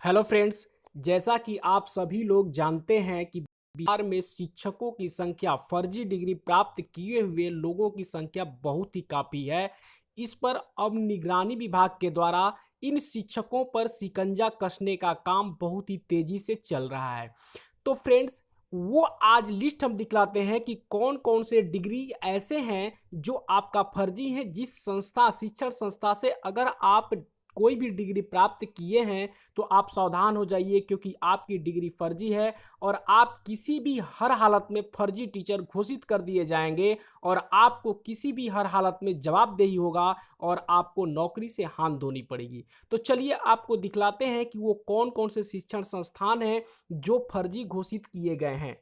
Hello friends. जैसा कि आप सभी लोग जानते हैं कि बिहार में शिक्षकों की संख्या, फर्जी डिग्री प्राप्त किए हुए लोगों की संख्या बहुत ही काफ़ी है। इस पर अब निगरानी विभाग के द्वारा इन शिक्षकों पर शिकंजा कसने का काम बहुत ही तेजी से चल रहा है। तो फ्रेंड्स, वो आज लिस्ट हम दिखलाते हैं कि कौन कौन से डिग्री ऐसे हैं जो आपका फर्जी है। जिस संस्था, शिक्षण संस्था से अगर आप कोई भी डिग्री प्राप्त किए हैं तो आप सावधान हो जाइए, क्योंकि आपकी डिग्री फर्जी है और आप किसी भी हर हालत में फर्जी टीचर घोषित कर दिए जाएंगे और आपको किसी भी हर हालत में जवाबदेही होगा और आपको नौकरी से हाथ धोनी पड़ेगी। तो चलिए आपको दिखलाते हैं कि वो कौन कौन से शिक्षण संस्थान हैं जो फर्जी घोषित किए गए हैं।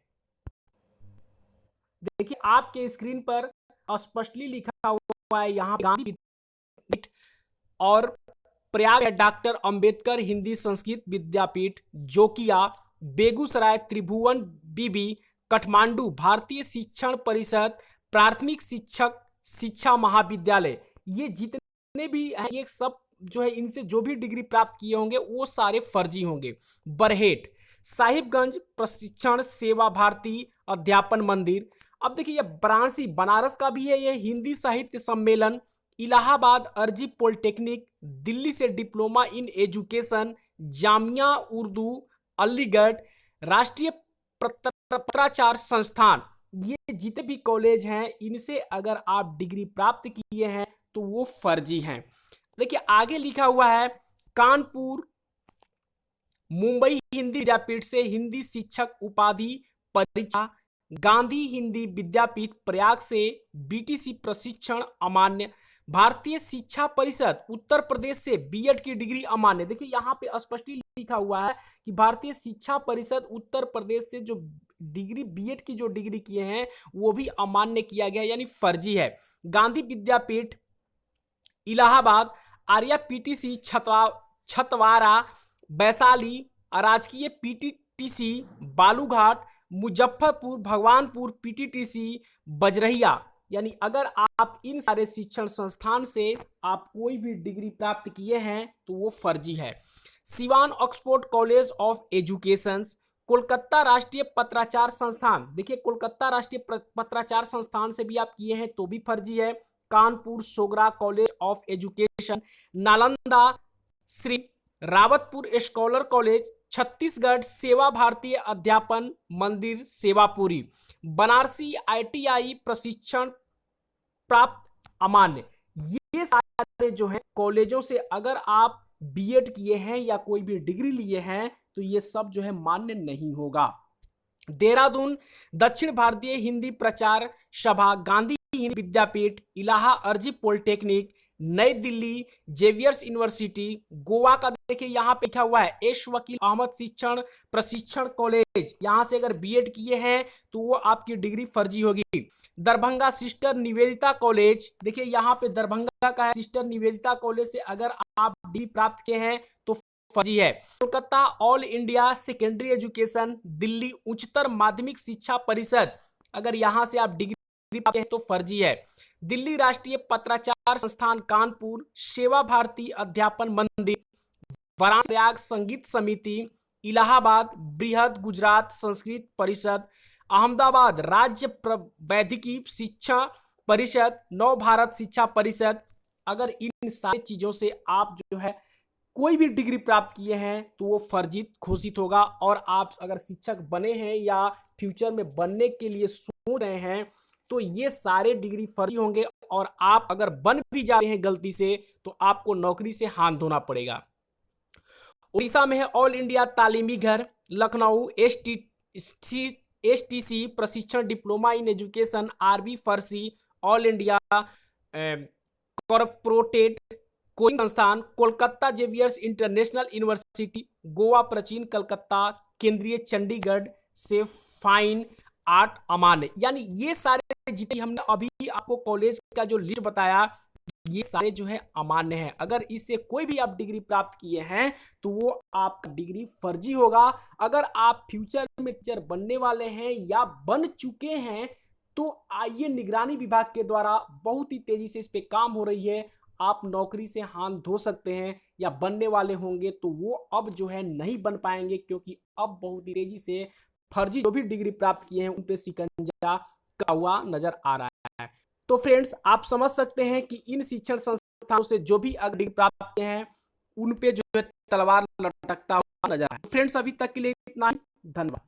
देखिए आपके स्क्रीन पर स्पष्टली लिखा हुआ है यहाँ गांधी विद्यापीठ और प्रयाग है डॉक्टर अंबेडकर हिंदी संस्कृत विद्यापीठ, जोकिया, बेगूसराय त्रिभुवन बीबी, काठमांडू भारतीय शिक्षण परिषद, प्राथमिक शिक्षक शिक्षा महाविद्यालय। ये जितने भी हैं ये सब जो है, इनसे जो भी डिग्री प्राप्त किए होंगे वो सारे फर्जी होंगे। बरहेट, साहिबगंज प्रशिक्षण सेवा भारती अध्यापन मंदिर। अब देखिए ये वाराणसी बनारस का भी है, ये हिंदी साहित्य सम्मेलन, इलाहाबाद अर्जी पॉलिटेक्निक, दिल्ली से diploma in education, Jamia Urdu Aligarh, राष्ट्रीय पत्राचार संस्थान। ये जितने भी कॉलेज हैं इनसे अगर आप डिग्री प्राप्त किए हैं तो वो फर्जी हैं। देखिए आगे लिखा हुआ है कानपुर मुंबई हिंदी विद्यापीठ से हिंदी शिक्षक उपाधि परीक्षा, गांधी हिंदी विद्यापीठ प्रयाग से बीटीसी प्रशिक्षण अमान्य, भारतीय शिक्षा परिषद उत्तर प्रदेश से बीएड की डिग्री अमान्य। देखिए यहाँ पे स्पष्ट लिखा हुआ है कि भारतीय शिक्षा परिषद उत्तर प्रदेश से जो डिग्री बीएड की जो डिग्री किए हैं वो भी अमान्य किया गया, यानी फर्जी है। गांधी विद्यापीठ इलाहाबाद, आर्या पीटीसी छतवारा वैशाली, राजकीय पीटीटीसी बालूघाट, मुजफ्फरपुर भगवानपुर पीटीटीसी बजरहिया। यानी अगर आप इन सारे शिक्षण संस्थान से आप कोई भी डिग्री प्राप्त किए हैं तो वो फर्जी है। Siwan Oxford college of education, Kolkata राष्ट्रीय पत्राचार संस्थान। देखिए कोलकाता राष्ट्रीय पत्राचार संस्थान से भी आप किए हैं तो भी फर्जी है। Kanpur Sogra college of education, Nalanda Shri Rawatpur scholar college, Chhattisgarh सेवा भारतीय अध्यापन मंदिर सेवापुरी, बनारसी आईटीआई प्रशिक्षण प्राप्त अमान्य। ये सारे जो हैं कॉलेजों से अगर आप बीएड किए हैं या कोई भी डिग्री लिए हैं तो ये सब जो है मान्य नहीं होगा। देहरादून दक्षिण भारतीय हिंदी प्रचार सभा, गांधी हिंदी विद्यापीठ, इलाहा अर्जी पॉलिटेक्निक, नई दिल्ली जेवियर्स यूनिवर्सिटी, गोवा का देखिए यहाँ पे लिखा हुआ है एश वकील अहमद शिक्षण प्रशिक्षण कॉलेज। यहाँ से अगर बीएड किए हैं तो वो आपकी डिग्री फर्जी होगी। दरभंगा सिस्टर निवेदिता कॉलेज, देखिए यहाँ पे दरभंगा का है सिस्टर निवेदिता कॉलेज से अगर आप डिग्री प्राप्त किए हैं तो फर्जी है। Kolkata all India secondary education, Delhi उच्चतर माध्यमिक शिक्षा परिषद, अगर यहां से आप डिग्री पाते हैं तो फर्जी है। दिल्ली राष्ट्रीय पत्राचार संस्थान कानपुर, सेवा भारती अध्यापन मंदिर, वाराणसी प्रयाग संगीत समिति, इलाहाबाद बृहद गुजरात संस्कृत परिषद, अहमदाबाद राज्य वैदिकी शिक्षा परिषद, नव भारत शिक्षा परिषद। अगर इन सारी चीजों से आप जो है कोई भी डिग्री प्राप्त किए हैं तो वो फर्जी घोषित होगा। और आप अगर शिक्षक बने हैं या फ्यूचर में बनने के लिए सोच रहे हैं तो ये सारे डिग्री फर्जी होंगे और आप अगर बन भी जाते हैं गलती से तो आपको नौकरी से हाथ धोना पड़ेगा। उड़ीसा में है ऑल इंडिया तालीमी घर, लखनऊ एसटीसी प्रशिक्षण डिप्लोमा इन एजुकेशन, आरबी फर्सी ऑल इंडिया कॉर्पोरेटेड कोचिंग संस्थान, Kolkata Xavier's international university, Goa प्राचीन कलकत्ता केंद्रीय चंडीगढ़ से फाइन आर्ट अमान्य। यानी ये सारे जितने हमने अभी आपको कॉलेज का जो लिस्ट बताया ये सारे जो है अमान्य है। अगर इससे कोई भी आप डिग्री प्राप्त किए हैं तो वो आपका डिग्री फर्जी होगा। अगर आप फ्यूचर में टीचर बनने वाले हैं या बन चुके हैं तो आइए निगरानी विभाग के द्वारा बहुत ही तेजी से इस पे काम हो रही है। आप नौकरी से हाथ धो सकते हैं या बनने वाले होंगे तो वो अब जो है नहीं बन पाएंगे, क्योंकि अब बहुत ही तेजी से फर्जी जो भी डिग्री प्राप्त किए हैं उन पे शिकंजा कसा हुआ नजर आ रहा है। तो फ्रेंड्स, आप समझ सकते हैं कि इन शिक्षण संस्थानों से जो भी डिग्री प्राप्त किए हैं उन पे जो है तलवार लटकता हुआ नजर आ रहा है। फ्रेंड्स, अभी तक के लिए इतना ही। धन्यवाद।